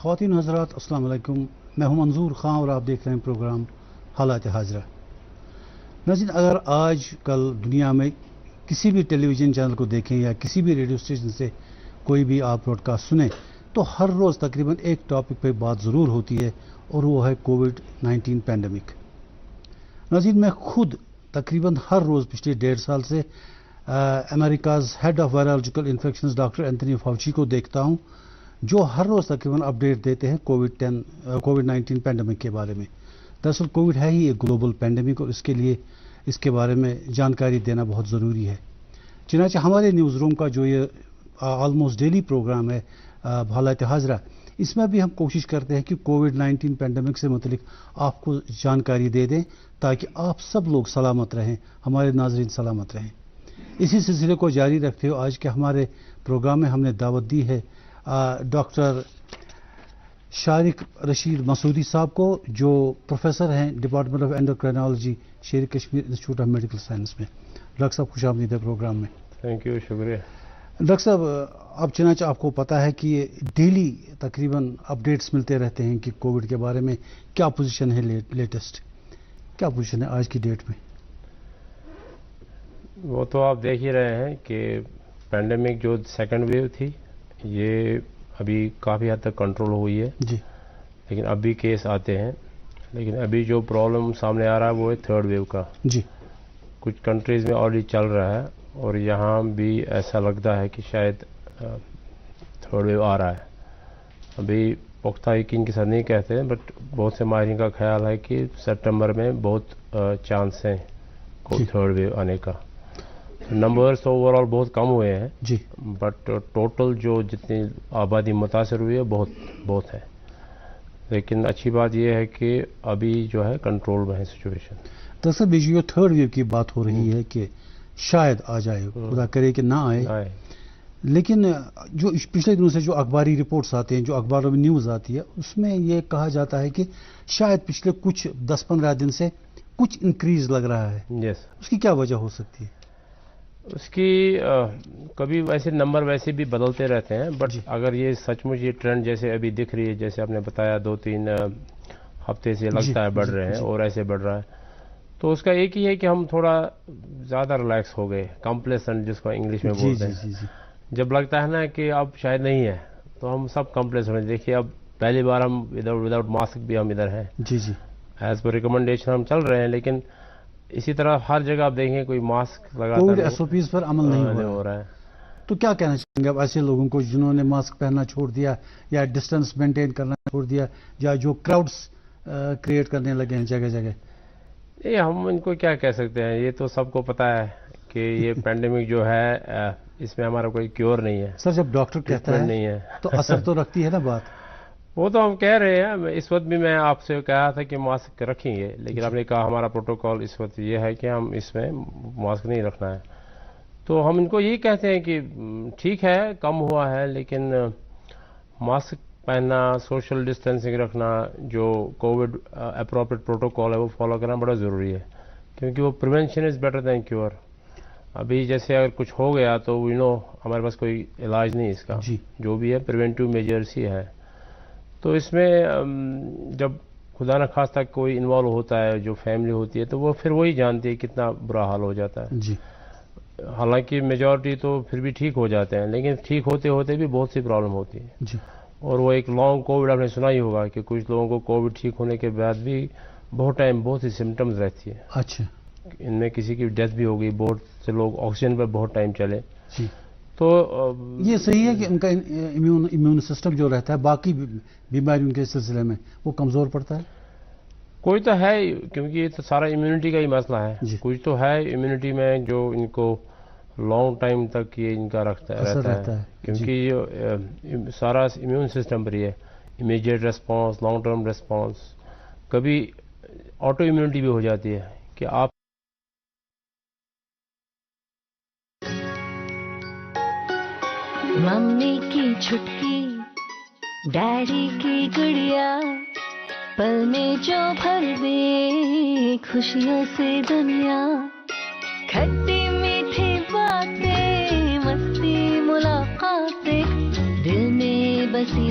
خواتین حضرات السلام علیکم، میں ہوں منظور خان اور آپ دیکھ رہے ہیں پروگرام حالات حاضرہ۔ ناظرین، اگر آج کل دنیا میں کسی بھی ٹیلی ویژن چینل کو دیکھیں یا کسی بھی ریڈیو اسٹیشن سے کوئی بھی آپ براڈ کاسٹ سنیں تو ہر روز تقریباً ایک ٹاپک پہ بات ضرور ہوتی ہے اور وہ ہے کووڈ-19 پینڈیمک۔ ناظرین، میں خود تقریباً ہر روز پچھلے 1.5 سال سے America's head of virological infections doctor Anthony Fauci کو دیکھتا ہوں، جو ہر روز تقریباً اپڈیٹ دیتے ہیں کووڈ-19 پینڈیمک کے بارے میں۔ دراصل کووڈ ہے ہی ایک گلوبل پینڈیمک اور اس کے بارے میں جانکاری دینا بہت ضروری ہے۔ چنانچہ ہمارے نیوز روم کا جو یہ آلموسٹ ڈیلی پروگرام ہے حالات حاضرہ، اس میں بھی ہم کوشش کرتے ہیں کہ کووڈ-19 پینڈیمک سے متعلق آپ کو جانکاری دے دیں تاکہ آپ سب لوگ سلامت رہیں، ہمارے ناظرین سلامت رہیں۔ اسی سلسلے کو جاری رکھتے ہوئے آج کے ہمارے پروگرام میں ہم نے دعوت دی ہے ڈاکٹر شارق رشید مسعودی صاحب کو، جو پروفیسر ہیں ڈپارٹمنٹ آف اینڈوکرائنالوجی شیر Kashmir institute of medical science میں۔ ڈاکٹر صاحب خوش آمدید ہے پروگرام میں۔ تھینک یو، شکریہ۔ ڈاکٹر صاحب، اب چنانچہ آپ کو پتہ ہے کہ ڈیلی تقریباً اپڈیٹس ملتے رہتے ہیں کہ کووڈ کے بارے میں کیا پوزیشن ہے، لیٹسٹ کیا پوزیشن ہے آج کی ڈیٹ میں؟ وہ تو آپ دیکھ ہی رہے ہیں کہ پینڈیمک جو سیکنڈ ویو تھی یہ ابھی کافی حد تک کنٹرول ہوئی ہے جی، لیکن اب بھی کیس آتے ہیں۔ لیکن ابھی جو پرابلم سامنے آ رہا ہے وہ ہے تھرڈ ویو کا۔ جی، کچھ کنٹریز میں آلریڈی چل رہا ہے اور یہاں بھی ایسا لگتا ہے کہ شاید تھرڈ ویو آ رہا ہے۔ ابھی پختہ یقین کے ساتھ نہیں کہتے ہیں، بٹ بہت سے ماہرین کا خیال ہے کہ سپٹمبر میں بہت چانس ہیں کو تھرڈ ویو آنے کا۔ نمبرز تو اوور آل بہت کم ہوئے ہیں، جی، بٹ ٹوٹل جو جتنی آبادی متاثر ہوئی ہے بہت ہے۔ لیکن اچھی بات یہ ہے کہ ابھی جو ہے کنٹرول میں ہے سچویشن۔ دراصل یہ تھرڈ ویو کی بات ہو رہی ہے کہ شاید آ جائے، خدا کرے کہ نہ آئے، لیکن جو پچھلے دنوں سے جو اخباری رپورٹس آتے ہیں، جو اخباروں میں نیوز آتی ہے، اس میں یہ کہا جاتا ہے کہ شاید پچھلے کچھ 10-15 دن سے کچھ انکریز لگ رہا ہے۔ یس، اس کی کیا وجہ ہو سکتی ہے؟ اس کی کبھی ویسے نمبر ویسے بھی بدلتے رہتے ہیں، بٹ اگر یہ سچ مچ یہ ٹرینڈ جیسے ابھی دکھ رہی ہے، جیسے آپ نے بتایا 2-3 ہفتے سے لگتا ہے بڑھ رہے ہیں اور ایسے بڑھ رہا ہے، تو اس کا ایک ہی ہے کہ ہم تھوڑا زیادہ ریلیکس ہو گئے، کمپلیسنٹ جس کو انگلش میں بولتے ہیں۔ جب لگتا ہے نا کہ اب شاید نہیں ہے تو ہم سب کمپلیسنٹ ہیں۔ دیکھیے اب پہلی بار ہم وداؤٹ ماسک بھی ہم ادھر ہیں، جی جی، ایز پر ریکمنڈیشن ہم چل رہے ہیں، لیکن اسی طرح ہر جگہ آپ دیکھیں کوئی ماسک لگاتا کووڈ SOPs پر عمل نہیں ہو رہا ہے۔ تو کیا کہنا چاہیں گے اب ایسے لوگوں کو جنہوں نے ماسک پہننا چھوڑ دیا یا ڈسٹینس مینٹین کرنا چھوڑ دیا یا جو کراؤڈس کریٹ کرنے لگے ہیں جگہ جگہ؟ یہ ہم ان کو کیا کہہ سکتے ہیں، یہ تو سب کو پتہ ہے کہ یہ پینڈیمک جو ہے اس میں ہمارا کوئی کیور نہیں ہے۔ سر، جب ڈاکٹر کہتا نہیں ہے ہے تو اثر تو رکھتی ہے نا بات۔ وہ تو ہم کہہ رہے ہیں، اس وقت بھی میں آپ سے کہا تھا کہ ماسک رکھیں گے، لیکن آپ نے کہا ہمارا پروٹوکول اس وقت یہ ہے کہ ہم اس میں ماسک نہیں رکھنا ہے، تو ہم ان کو یہی کہتے ہیں کہ ٹھیک ہے کم ہوا ہے، لیکن ماسک پہننا، سوشل ڈسٹینسنگ رکھنا، جو کووڈ اپروپریٹ پروٹوکول ہے وہ فالو کرنا بڑا ضروری ہے، کیونکہ وہ prevention is better than cure. ابھی جیسے اگر کچھ ہو گیا تو ہمارے پاس کوئی علاج نہیں اس کا، جو بھی ہے پریونٹیو میجرز ہی ہے۔ تو اس میں جب خدا نخواستہ کوئی انوالو ہوتا ہے، جو فیملی ہوتی ہے، تو وہ پھر وہی جانتی ہے کتنا برا حال ہو جاتا ہے۔ جی، حالانکہ میجورٹی تو پھر بھی ٹھیک ہو جاتے ہیں، لیکن ٹھیک ہوتے ہوتے بھی بہت سی پرابلم ہوتی ہے۔ جی، اور وہ ایک لانگ کووڈ آپ نے سنا ہی ہوگا کہ کچھ لوگوں کو کووڈ ٹھیک ہونے کے بعد بھی بہت ٹائم بہت سی سمٹمز رہتی ہے۔ اچھا، ان میں کسی کی ڈیتھ بھی ہو گئی، بہت سے لوگ آکسیجن پر بہت ٹائم چلے۔ جی، تو یہ صحیح ہے کہ ان کا امیون سسٹم جو رہتا ہے باقی بیماریوں کے سلسلے میں وہ کمزور پڑتا ہے؟ کوئی تو ہے، کیونکہ یہ تو سارا امیونٹی کا ہی مسئلہ ہے۔ کچھ تو ہے امیونٹی میں جو ان کو لانگ ٹائم تک یہ ان کا رہتا ہے، کیونکہ یہ سارا امیون سسٹم پر ہی ہے، immediate response, long term response. کبھی آٹو امیونٹی بھی ہو جاتی ہے کہ آپ ممی کی چھٹکی، ڈیڈی کی گڑیا، پل میں جو بھر دے خوشیوں سے دنیا، کھٹی میٹھی باتیں، مستی ملاقاتیں، دل میں بسی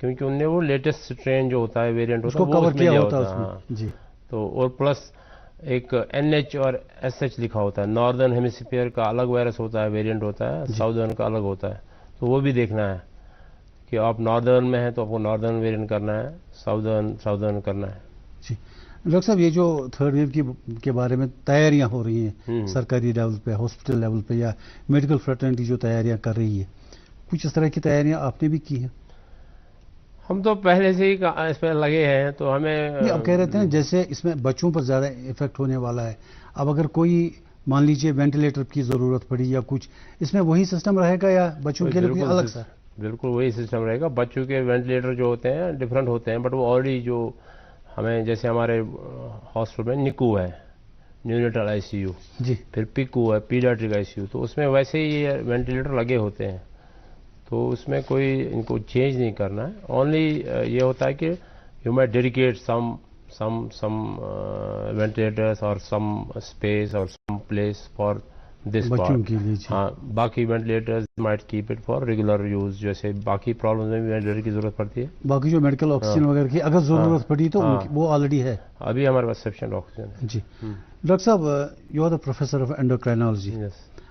کیونکہ ان نے وہ لیٹسٹ اسٹرین جو ہوتا ہے ویریئنٹ اس ہوتا کو ہے وہ کور اس میں کیا لیا ہوتا ہے اس ہاں میں جی تو اور پلس ایک NH اور SH لکھا ہوتا ہے. ناردرن ہیمیسفیئر کا الگ وائرس ہوتا ہے ویریئنٹ ہوتا ہے, ساؤدرن کا الگ ہوتا ہے, تو وہ بھی دیکھنا ہے کہ آپ ناردرن میں ہیں تو آپ کو ناردرن ویریئنٹ کرنا ہے, ساؤدرن کرنا ہے. جی ڈاکٹر صاحب یہ جو تھرڈ ویو کے بارے میں تیاریاں ہو رہی ہیں سرکاری لیول پہ ہاسپٹل لیول پہ یا میڈیکل فریٹرنٹی جو تیاریاں کر رہی ہے, کچھ اس طرح کی تیاریاں آپ نے بھی کی ہیں؟ ہم تو پہلے سے ہی اس پہ لگے ہیں تو ہمیں اب کہہ رہے تھے جیسے اس میں بچوں پر زیادہ افیکٹ ہونے والا ہے, اب اگر کوئی مان لیجئے وینٹیلیٹر کی ضرورت پڑی یا کچھ, اس میں وہی سسٹم رہے گا یا بچوں کے لیے کوئی الگ سا؟ بالکل وہی سسٹم رہے گا. بچوں کے وینٹیلیٹر جو ہوتے ہیں ڈفرینٹ ہوتے ہیں, بٹ وہ آلریڈی جو ہمیں جیسے ہمارے ہاسپٹل میں نکو ہے نیونیٹل ICU, جی پھر پیکو ہے پیڈیاٹرک ICU, تو اس میں ویسے ہی وینٹیلیٹر لگے ہوتے ہیں, تو اس میں کوئی ان کو چینج نہیں کرنا ہے. اونلی یہ ہوتا ہے کہ you my dedicate some ventilators اور سم اسپیس اور سم پلیس فار دس بچوں پارٹ. کے لیے جی. ہاں باقی ventilators might keep it for regular use, جیسے باقی پرابلمز میں بھی وینٹیلیٹر کی ضرورت پڑتی ہے. باقی جو میڈیکل آکسیجن وغیرہ کی اگر ضرورت پڑی تو وہ آلریڈی ہے ابھی ہمارے پاس سفیشینٹ آکسیجن ہے. جی ڈاکٹر صاحب you are the professor of endocrinology,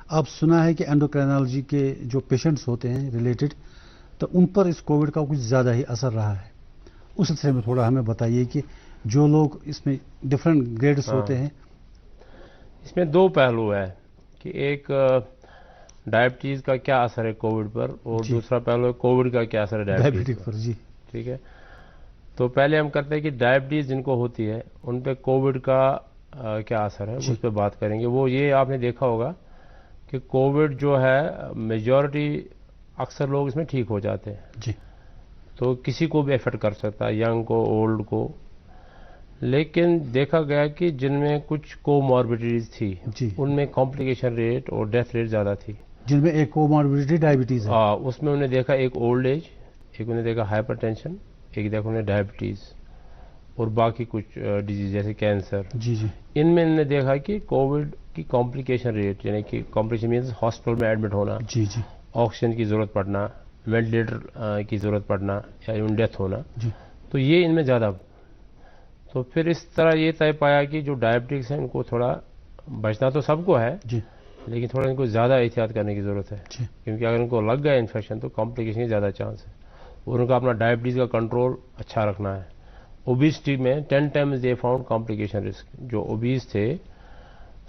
آپ سنا ہے کہ اینڈوکرائنالوجی کے جو پیشنٹس ہوتے ہیں ریلیٹڈ, تو ان پر اس کووڈ کا کچھ زیادہ ہی اثر رہا ہے. اس سلسلے میں تھوڑا ہمیں بتائیے کہ جو لوگ اس میں ڈفرینٹ گریڈس ہوتے ہیں. اس میں دو پہلو ہے کہ ایک ڈائبٹیز کا کیا اثر ہے کووڈ پر, اور دوسرا پہلو ہے کووڈ کا کیا اثر ہے ڈائبٹیز پر. جی ٹھیک ہے, تو پہلے ہم کرتے ہیں کہ ڈائبٹیز جن کو ہوتی ہے ان پہ کووڈ کا کیا اثر ہے اس پہ بات کریں گے. وہ یہ آپ نے دیکھا ہوگا کہ کووڈ جو ہے میجورٹی اکثر لوگ اس میں ٹھیک ہو جاتے ہیں جی, تو کسی کو بھی افیکٹ کر سکتا ہے, ینگ کو اولڈ کو, لیکن دیکھا گیا کہ جن میں کچھ کو ماربیڈیز تھی ان میں کمپلیکیشن ریٹ اور ڈیتھ ریٹ زیادہ تھی. جن میں ایک کو ماربیڈیٹی ڈائبٹیز ہے, اس میں انہیں دیکھا ایک اولڈ ایج, ایک انہیں دیکھا ہائپر ٹینشن, ایک دیکھا انہیں ڈائبٹیز, اور باقی کچھ ڈیزیز جیسے کینسر. جی جی, ان میں انہوں نے دیکھا کہ کووڈ کی کمپلیکیشن ریٹ, یعنی کہ کمپلیکیشن مینس ہاسپٹل میں ایڈمٹ ہونا, جی جی, آکسیجن کی ضرورت پڑنا, وینٹیلیٹر کی ضرورت پڑنا یا ایون ڈیتھ ہونا, جی, تو یہ ان میں زیادہ. تو پھر اس طرح یہ طے پایا کہ جو ڈائبٹکس ہیں ان کو تھوڑا بچنا تو سب کو ہے, جی, لیکن تھوڑا ان کو زیادہ احتیاط کرنے کی ضرورت ہے, کیونکہ اگر ان کو لگ گیا انفیکشن تو کمپلیکیشن کی زیادہ چانس ہے, اور ان کا اپنا ڈائبٹیز کا کنٹرول اچھا رکھنا ہے. اوبیسٹی میں 10 times they found complication risk. جو اوبیس تھے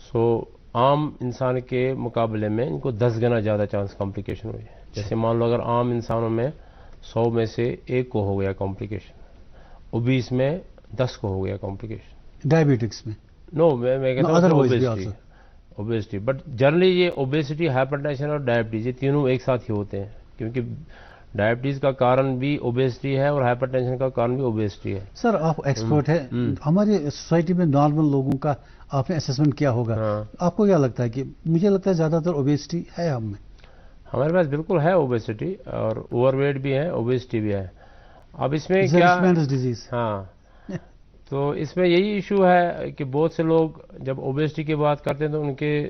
سو عام انسان کے مقابلے میں ان کو 10 گنا زیادہ چانس کمپلیکیشن ہوئی. جیسے مان لو اگر عام انسانوں میں 100 میں سے 1 کو ہو گیا کمپلیکیشن, اوبیس میں 10 کو ہو گیا کمپلیکیشن. ڈائبٹکس میں نو میں کہتا ہوں اوبیسٹی, بٹ جنرلی یہ اوبیسٹی, ہائپر ٹینشن اور ڈائبٹیز یہ تینوں ایک ساتھ ہی ہوتے ہیں, کیونکہ ڈائبٹیز کا کارن بھی اوبیسٹی ہے اور ہائپر ٹینشن کا کارن بھی اوبیسٹی ہے. سر آپ ایکسپرٹ ہیں, ہماری سوسائٹی میں نارمل لوگوں کا آپ نے اسیسمنٹ کیا ہوگا, آپ کو کیا لگتا ہے کہ مجھے لگتا ہے زیادہ تر اوبیسٹی ہے ہم میں؟ ہمارے پاس بالکل ہے اوبیسٹی, اور اوور ویٹ بھی ہے, اوبیسٹی بھی ہے. اب اس میں کیا, ہاں تو اس میں یہی ایشو ہے کہ بہت سے لوگ جب اوبیسٹی کی بات کرتے ہیں تو ان کے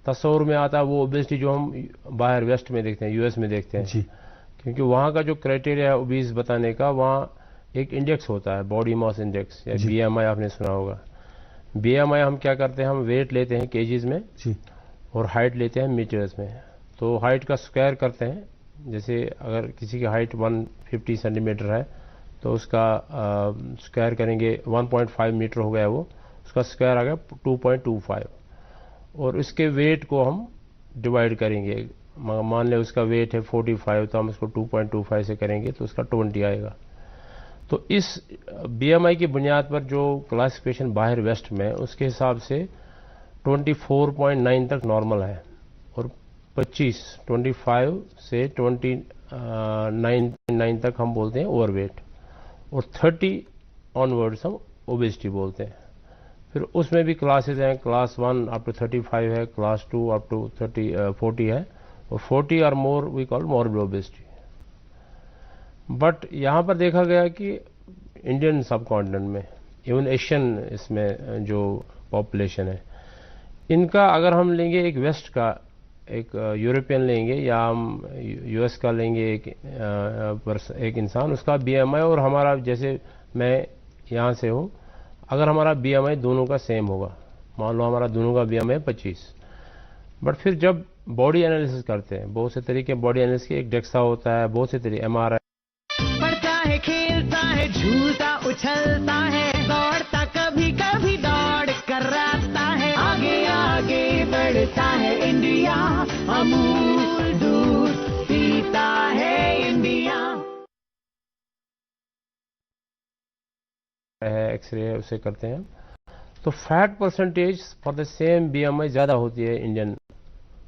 تصور میں آتا ہے وہ اوبیسٹی جو ہم باہر ویسٹ میں دیکھتے ہیں, US میں دیکھتے ہیں, کیونکہ وہاں کا جو کرائٹیریا ہے اوبیس بتانے کا, وہاں ایک انڈیکس ہوتا ہے باڈی ماس انڈیکس یا BMI, آپ نے سنا ہوگا. BMI ہم کیا کرتے ہیں, ہم ویٹ لیتے ہیں کیجز میں اور ہائٹ لیتے ہیں میٹرز میں. تو ہائٹ کا اسکوائر کرتے ہیں, جیسے اگر کسی کی ہائٹ 150 سینٹی میٹر ہے تو اس کا اسکوائر کریں گے 1.5 میٹر ہو گیا, وہ اس کا اسکوائر آ گیا 2.25, اور اس کے ویٹ کو ہم ڈیوائڈ کریں گے. مان لیں اس کا ویٹ ہے 45 تو ہم اس کو 2.25 سے کریں گے تو اس کا 20 آئے گا. تو اس BMI کی بنیاد پر جو کلاسیفیکیشن باہر ویسٹ میں اس کے حساب سے 24.9 تک نارمل ہے, اور 25 سے 29.9 تک ہم بولتے ہیں اوور ویٹ, اور 30 آنورڈس ہم اوبیسٹی بولتے ہیں. پھر اس میں بھی کلاسز ہیں, کلاس 1 اپ ٹو 35 ہے, کلاس 2 اپ ٹو 40 ہے, اور 40 اور مور وی کال موربڈ اوبیسٹی. بٹ یہاں پر دیکھا گیا کہ انڈین سب کانٹیننٹ میں, ایون ایشین اس میں جو پاپولیشن ہے, ان کا اگر ہم لیں گے ایک ویسٹ کا ایک یورپین لیں گے یا ہم یو ایس کا لیں گے ایک انسان، اس کا بی ایم آئی اور ہمارا، جیسے میں یہاں سے ہوں، اگر ہمارا بی ایم آئی دونوں کا سیم ہوگا، مان لو ہمارا دونوں کا بی ایم آئی 25، بٹ پھر جب باڈی انالیسس کرتے ہیں، بہت سے طریقے باڈی انالیسس کے، ایک ڈیکسا ہوتا ہے، بہت سے طریقے ایم آر آئی، پڑھتا ہے، کھیلتا ہے، جھولتا اچھلتا ہے، دوڑتا کبھی کبھی دوڑ کر راتا ہے، آگے آگے بڑھتا ہے انڈیا، امول دودھ پیتا ہے انڈیا. ایکس رے اسے کرتے ہیں، تو fat percentage for the same B M I زیادہ ہوتی ہے انڈین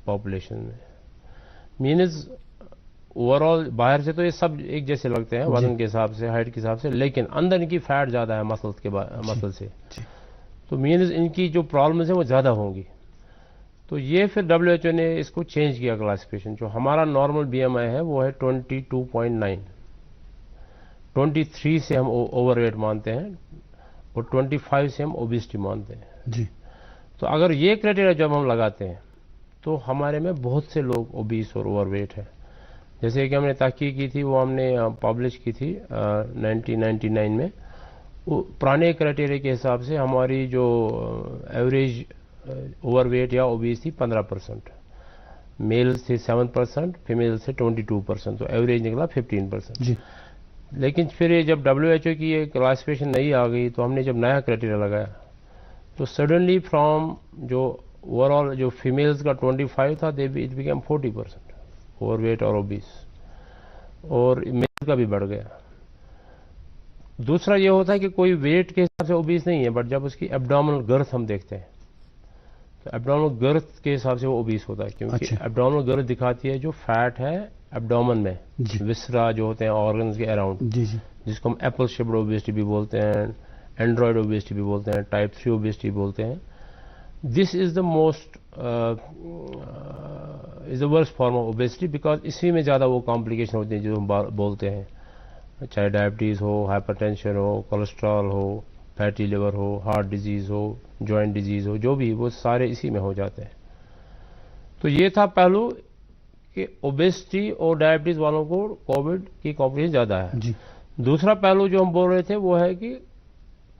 پاپولیشن میں. مینز اوور آل باہر سے تو یہ سب ایک جیسے لگتے ہیں وزن کے حساب سے، ہائٹ کے حساب سے، لیکن اندر ان کی فیٹ زیادہ ہے مسل سے، تو مینز ان کی جو پرابلمز ہیں وہ زیادہ ہوں گی. تو یہ پھر ڈبلیو ایچ او نے اس کو چینج کیا کلاسیفیکیشن. جو ہمارا نارمل بی ایم آئی ہے وہ ہے 22.9، 23 سے ہم اوور ویٹ مانتے ہیں اور 25 سے ہم اوبیسٹی مانتے ہیں. جی. تو اگر یہ کرائٹیریا جب ہم لگاتے ہیں تو ہمارے میں بہت سے لوگ اوبیس اور اوور ویٹ ہیں. جیسے کہ ہم نے تحقیق کی تھی، وہ ہم نے پبلش کی تھی 1999 میں. پرانے کرائٹیریا کے حساب سے ہماری جو ایوریج اوور ویٹ یا اوبیس تھی 15%، میل سے 7%، فیمیل سے 22%، تو ایوریج نکلا 15%. جی. لیکن پھر یہ جب ڈبلیو ایچ او کی یہ کلاسیفیکیشن نہیں آ گئی تو ہم نے جب نیا کرائٹیریا لگایا تو سڈنلی فرام جو اوور آل جو فیمیلز کا 25 تھا، اٹ بیکیم 40% اوور ویٹ اور اوبیس، اور میل کا بھی بڑھ گیا. دوسرا یہ ہوتا ہے کہ کوئی ویٹ کے حساب سے اوبیس نہیں ہے، بٹ جب اس کی ایبڈومنل گرتھ ہم دیکھتے ہیں تو ایبڈومنل گرتھ کے حساب سے وہ اوبیس ہوتا ہے، کیونکہ ایبڈومنل گرتھ دکھاتی ہے جو فیٹ ہے ایبڈومن میں، وسرا جو ہوتے ہیں آرگنز کے اراؤنڈ، جس کو ہم ایپل شیپڈ اوبیسٹی بھی بولتے ہیں، اینڈرائڈ اوبیسٹی بھی بولتے ہیں، ٹائپ 3 اوبیسٹی بولتے ہیں. This is the most is the worst form of obesity, because اسی میں زیادہ وہ کمپلیکیشن ہوتی ہیں جو ہم بولتے ہیں، چاہے ڈائبٹیز ہو، ہائپر ٹینشن ہو، کولیسٹرول ہو، فیٹی لیور ہو، ہارٹ ڈیزیز ہو، جوائنٹ ڈیزیز ہو، جو بھی، وہ سارے اسی میں ہو جاتے ہیں. تو یہ تھا پہلو کہ اوبیسٹی اور ڈائبٹیز والوں کو کووڈ کی کمپلیکیشن زیادہ ہے. جی. دوسرا پہلو جو ہم بول رہے تھے وہ ہے کہ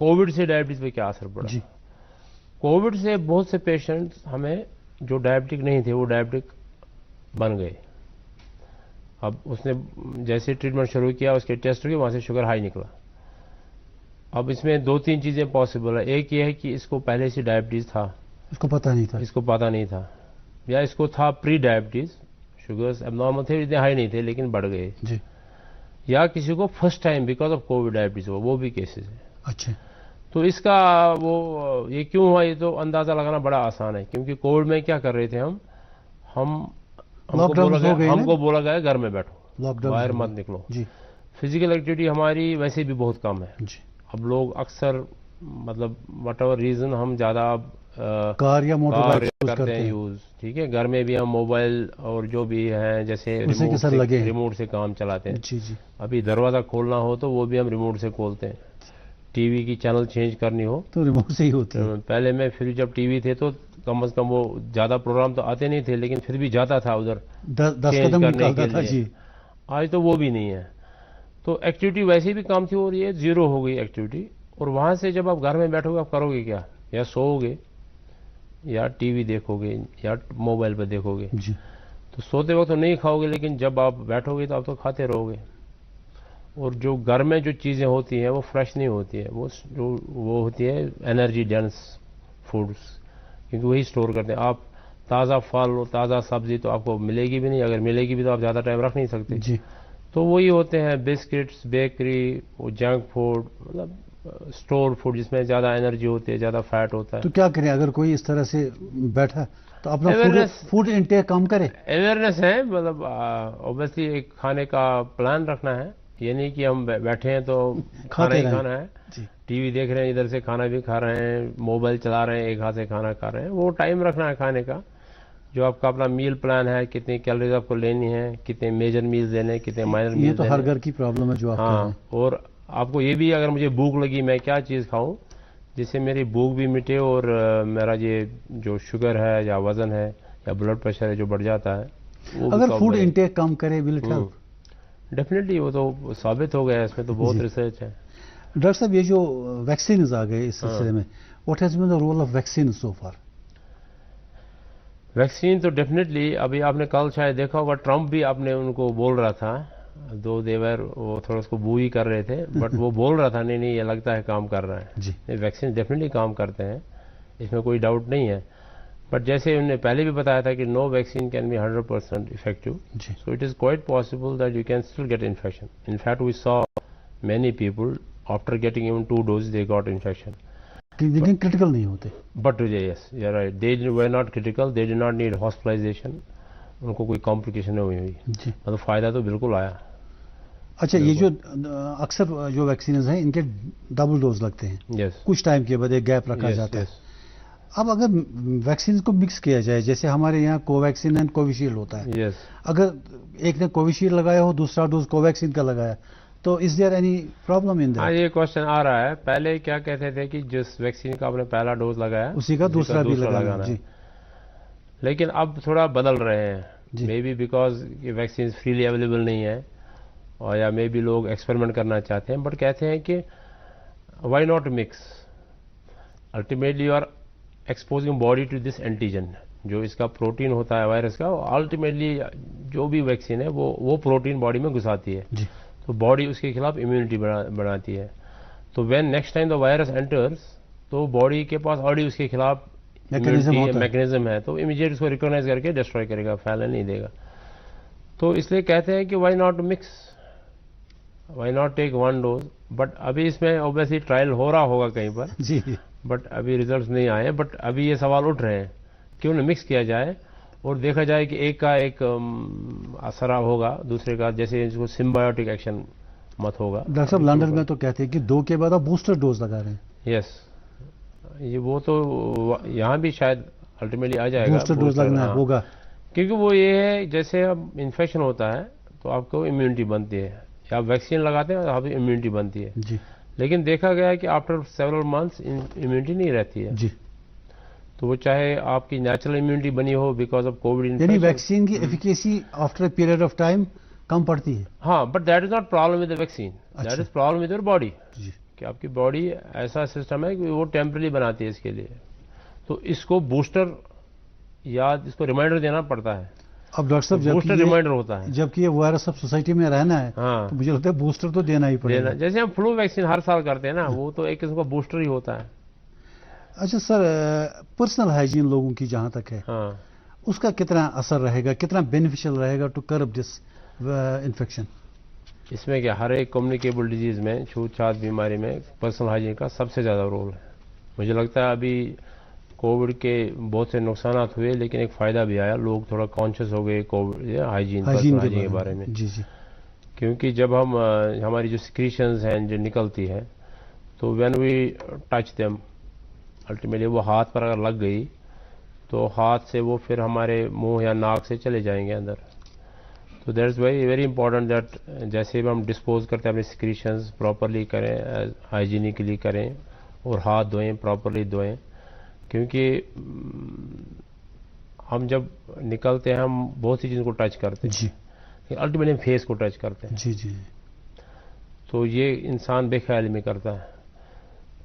کووڈ سے ڈائبٹیز پہ کیا اثر پڑا. کووڈ سے بہت سے پیشنٹس ہمیں جو ڈائبٹک نہیں تھے وہ ڈائبٹک بن گئے. اب اس نے جیسے ٹریٹمنٹ شروع کیا، اس کے ٹیسٹ ہوئے، وہاں سے شوگر ہائی نکلا. اب اس میں 2-3 چیزیں پاسبل ہیں. ایک یہ ہے کہ اس کو پہلے سے ڈائبٹیز تھا، اس کو پتہ نہیں تھا، یا اس کو تھا پری ڈائبٹیز، شوگرز اب نارمل تھے، اتنے ہائی نہیں تھے لیکن بڑھ گئے. جی. یا کسی کو first time because of Covid diabetes ہوا، وہ بھی کیسز ہیں. اچھا. تو اس کا یہ کیوں ہوا، یہ تو اندازہ لگانا بڑا آسان ہے، کیونکہ کووڈ میں کیا کر رہے تھے ہم کو بولا گیا گھر میں بیٹھو، باہر مت نکلو. جی. فزیکل ایکٹیویٹی ہماری ویسے بھی بہت کم ہے. جی. اب لوگ اکثر مطلب وٹ ایور ریزن ہم زیادہ کار یا موٹر بائک کرتے ہیں یوز. ٹھیک ہے، گھر میں بھی ہم موبائل اور جو بھی ہیں جیسے ریموٹ سے کام چلاتے ہیں. جی. جی. ابھی دروازہ کھولنا ہو تو وہ بھی ہم ریموٹ سے کھولتے ہیں. ٹی وی کی چینل چینج کرنی ہو تو ریموٹ سے ہی ہوتی ہے. پہلے میں پھر جب ٹی وی تھے تو کم از کم وہ زیادہ پروگرام تو آتے نہیں تھے، لیکن پھر بھی جاتا تھا ادھر 10 قدم نکالتا تھا. جی. آج تو وہ بھی نہیں ہے. تو ایکٹیویٹی ویسے بھی کم تھی اور یہ زیرو ہو گئی ایکٹیویٹی. اور وہاں سے جب آپ گھر میں بیٹھو گے آپ کرو گے کیا؟ یا سو گے یا ٹی وی دیکھو گے یا موبائل پہ دیکھو گے. جی. تو سوتے وقت تو نہیں کھاؤ گے، لیکن جب آپ بیٹھو گے تو آپ تو کھاتے رہو گے. اور جو گھر میں جو چیزیں ہوتی ہیں وہ فریش نہیں ہوتی ہیں، وہ ہوتی ہے انرجی ڈینس فوڈس، کیونکہ وہی اسٹور کرتے ہیں. آپ تازہ پھل اور تازہ سبزی تو آپ کو ملے گی بھی نہیں، اگر ملے گی بھی تو آپ زیادہ ٹائم رکھ نہیں سکتے. جی. تو وہی ہوتے ہیں بسکٹس، بیکری، وہ جنک فوڈ، مطلب اسٹور فوڈ جس میں زیادہ انرجی ہوتی ہے، زیادہ فیٹ ہوتا ہے. تو کیا کریں اگر کوئی اس طرح سے بیٹھا تو اپنا فوڈ انٹیک کم کرے؟ اویئرنیس ہے، مطلب اوبیسلی ایک کھانے کا پلان رکھنا ہے. یہ نہیں کہ ہم بیٹھے ہیں تو کھانا ہی کھانا ہے. ٹی وی دیکھ رہے ہیں، ادھر سے کھانا بھی کھا رہے ہیں، موبائل چلا رہے ہیں، ایک ہاتھ سے کھانا کھا رہے ہیں. وہ ٹائم رکھنا ہے کھانے کا، جو آپ کا اپنا میل پلان ہے، کتنی کیلوریز آپ کو لینی ہے، کتنے میجر میلز لینے، کتنے مائنر میلز. یہ تو ہر گھر کی پرابلم ہے جو آپ ہاں. اور آپ کو یہ بھی اگر مجھے بھوک لگی میں کیا چیز کھاؤں جس سے میری بھوک بھی مٹے اور میرا یہ جو شوگر ہے یا وزن ہے یا بلڈ پریشر ہے جو بڑھ جاتا ہے وہ بھی اگر قابو فوڈ میں انٹیک کم کرے ول اٹ ہیلپ؟ ڈیفینیٹلی وہ تو ثابت ہو گیا ہے، اس میں تو بہت جی۔ ریسرچ ہے. ڈاکٹر صاحب یہ جو ویکسینز آ گئے اس سلسلے میں، what has been the role of vaccine so far? Vaccine تو ڈیفینیٹلی ابھی آپ نے کل شاید دیکھا ہوگا ٹرمپ بھی آپ نے ان کو بول رہا تھا، دو دیور وہ تھوڑا اس کو بو ہی کر رہے تھے بٹ وہ بول رہا تھا نہیں یہ لگتا ہے کام کر رہا ہے. جی ویکسین ڈیفینیٹلی کام کرتے ہیں، اس میں کوئی ڈاؤٹ نہیں ہے. بٹ جیسے انہوں نے پہلے بھی بتایا تھا کہ no vaccine can be 100% effective, جی so it is quite possible that you can still get infection. In fact we saw many people after getting even 2 doses they got infection. لیکن کریٹیکل نہیں ہوتے. But yes you are right, they were not critical, they did not need hospitalization, ان کو کوئی complication نہیں ہوئی. جی مطلب فائدہ تو بالکل آیا. اچھا یہ جو اکثر جو ویکسینز ہیں ان کے ڈبل ڈوز لگتے ہیں، یس کچھ ٹائم کے بعد ایک گیپ رکھا جاتا ہے. اب اگر ویکسین کو مکس کیا جائے، جیسے ہمارے یہاں کو ویکسین اینڈ کوویشیلڈ ہوتا ہے، یس. اگر ایک نے کوویشیلڈ لگایا ہو دوسرا ڈوز کو ویکسین کا لگایا تو is there any problem in ہاں دیٹ؟ یہ کوشچن آ رہا ہے. پہلے کیا کہتے تھے کہ جس ویکسین کا آپ نے پہلا ڈوز لگایا اسی کا دوسرا بھی لگانا. ہے. جی لیکن اب تھوڑا بدل رہے ہیں، جی. مے بی بیکاز یہ ویکسین فریلی اویلیبل نہیں ہے اور یا مے بی لوگ ایکسپیریمنٹ کرنا چاہتے ہیں. بٹ کہتے ہیں کہ why not mix, ultimately you are exposing body to this antigen. جو اس کا پروٹین ہوتا ہے وائرس کا، الٹیمیٹلی جو بھی ویکسین ہے وہ پروٹین باڈی میں گھساتی ہے، جی تو باڈی اس کے خلاف امیونٹی بناتی ہے. تو when next time the virus enters تو باڈی کے پاس آلریڈی اس کے خلاف میکنزم ہے، تو امیڈیٹ اس کو ریکگنائز کر کے ڈسٹروائے کرے گا، پھیلنے نہیں دے گا. تو اس لیے کہتے ہیں کہ why not mix, why not take 1 dose. But ابھی اس میں اوبیسلی ٹرائل ہو رہا ہوگا کہیں پر، جی بٹ ابھی ریزلٹس نہیں آئے. بٹ ابھی یہ سوال اٹھ رہے ہیں کہ انہیں مکس کیا جائے اور دیکھا جائے کہ ایک کا ایک اثر ہوگا دوسرے کا، جیسے اس کو سمبایوٹک ایکشن مت ہوگا. ڈاکٹر صاحب لندن میں تو کہتے ہیں کہ 2 کے بعد آپ بوسٹر ڈوز لگا رہے ہیں. یس یہ وہ تو یہاں بھی شاید الٹیمیٹلی آ جائے گا بوسٹر ڈوز لگنا ہوگا کیونکہ وہ یہ ہے جیسے اب انفیکشن ہوتا ہے تو آپ کو امیونٹی بنتی ہے، یا آپ ویکسین لگاتے ہیں تو آپ کی امیونٹی بنتی ہے. جی لیکن دیکھا گیا ہے کہ آفٹر سیورل منتھس امیونٹی نہیں رہتی ہے. جی. تو وہ چاہے آپ کی نیچرل امیونٹی بنی ہو بیکاز آف کووڈ یعنی انفیکشن، ویکسین کی efficacy after a period of time کم پڑتی ہے. ہاں but that is not problem with the vaccine, that is problem with your body. جی کہ آپ کی باڈی ایسا سسٹم ہے کہ وہ ٹیمپرری بناتی ہے اس کے لیے. تو اس کو بوسٹر یا اس کو ریمائنڈر دینا پڑتا ہے. اب ڈاکٹر صاحب بوسٹر ریمائنڈر ہوتا ہے. جبکہ یہ وائرس اب سوسائٹی میں رہنا ہے ہاں تو مجھے لگتا ہے بوسٹر تو دینا ہی پڑے گا. جیسے ہم فلو ویکسین ہر سال کرتے ہیں نا، وہ تو ایک قسم کا بوسٹر ہی ہوتا ہے. اچھا سر، پرسنل ہائیجین لوگوں کی جہاں تک ہے، ہاں اس کا کتنا اثر رہے گا، کتنا بینیفیشل رہے گا ٹو کرب دس انفیکشن؟ اس میں کیا ہر ایک کمیونیکیبل ڈیزیز میں، چھوت چھات بیماری میں پرسنل ہائیجین کا سب سے زیادہ رول ہے. مجھے لگتا ہے ابھی کووڈ کے بہت سے نقصانات ہوئے لیکن ایک فائدہ بھی آیا، لوگ تھوڑا کانشیس ہو گئے کووڈ ہائیجین کے بارے میں. جی جی. کیونکہ جب ہماری جو سیکریشنز ہیں جو نکلتی ہے تو when we touch them ultimately وہ ہاتھ پر اگر لگ گئی تو ہاتھ سے وہ پھر ہمارے منہ یا ناک سے چلے جائیں گے اندر. تو that is very important that جیسے بھی ہم ڈسپوز کرتے ہیں اپنی سیکریشنز پراپرلی کریں، ہائیجینکلی کریں اور ہاتھ دھوئیں، پراپرلی دھوئیں. کیونکہ ہم جب نکلتے ہیں ہم بہت سی چیزوں کو ٹچ کرتے ہیں، جی الٹیمیٹلی فیس کو ٹچ کرتے ہیں. جی جی. تو یہ انسان بے خیالی میں کرتا ہے.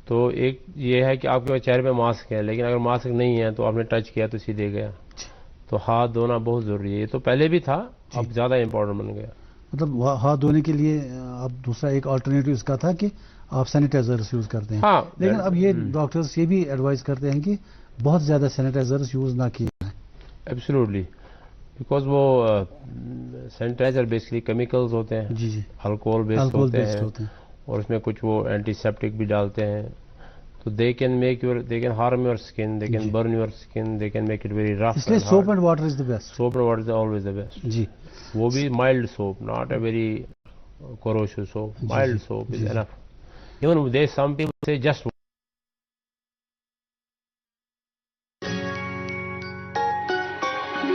تو ایک یہ ہے کہ آپ کے چہرے پہ ماسک ہے لیکن اگر ماسک نہیں ہے تو آپ نے ٹچ کیا تو سیدھے گیا. تو ہاتھ دھونا بہت ضروری ہے. یہ تو پہلے بھی تھا، اب زیادہ امپورٹنٹ بن گیا. مطلب ہاتھ دھونے کے لیے اب دوسرا ایک آلٹرنیٹو اس کا تھا کہ آپ سینیٹائزرز یوز کرتے ہیں. ہاں لیکن اب یہ ڈاکٹرز یہ بھی ایڈوائز کرتے ہیں کہ بہت زیادہ سینیٹائزرز یوز نہ کیے جائیں. ایبسلیوٹلی، بیکاز وہ سینیٹائزر بیسکلی کیمیکلز ہوتے ہیں، جی جی. الکوہل بیسڈ ہوتے ہیں اور اس میں کچھ وہ اینٹی سیپٹک بھی ڈالتے ہیں. تو they can harm your skin, they can burn your skin, they can make it very rough. اس لیے soap and water is the best. Soap and water is always the best. جی. وہ بھی mild soap, not a very corrosive soap. Mild soap is enough. Even they some people سے just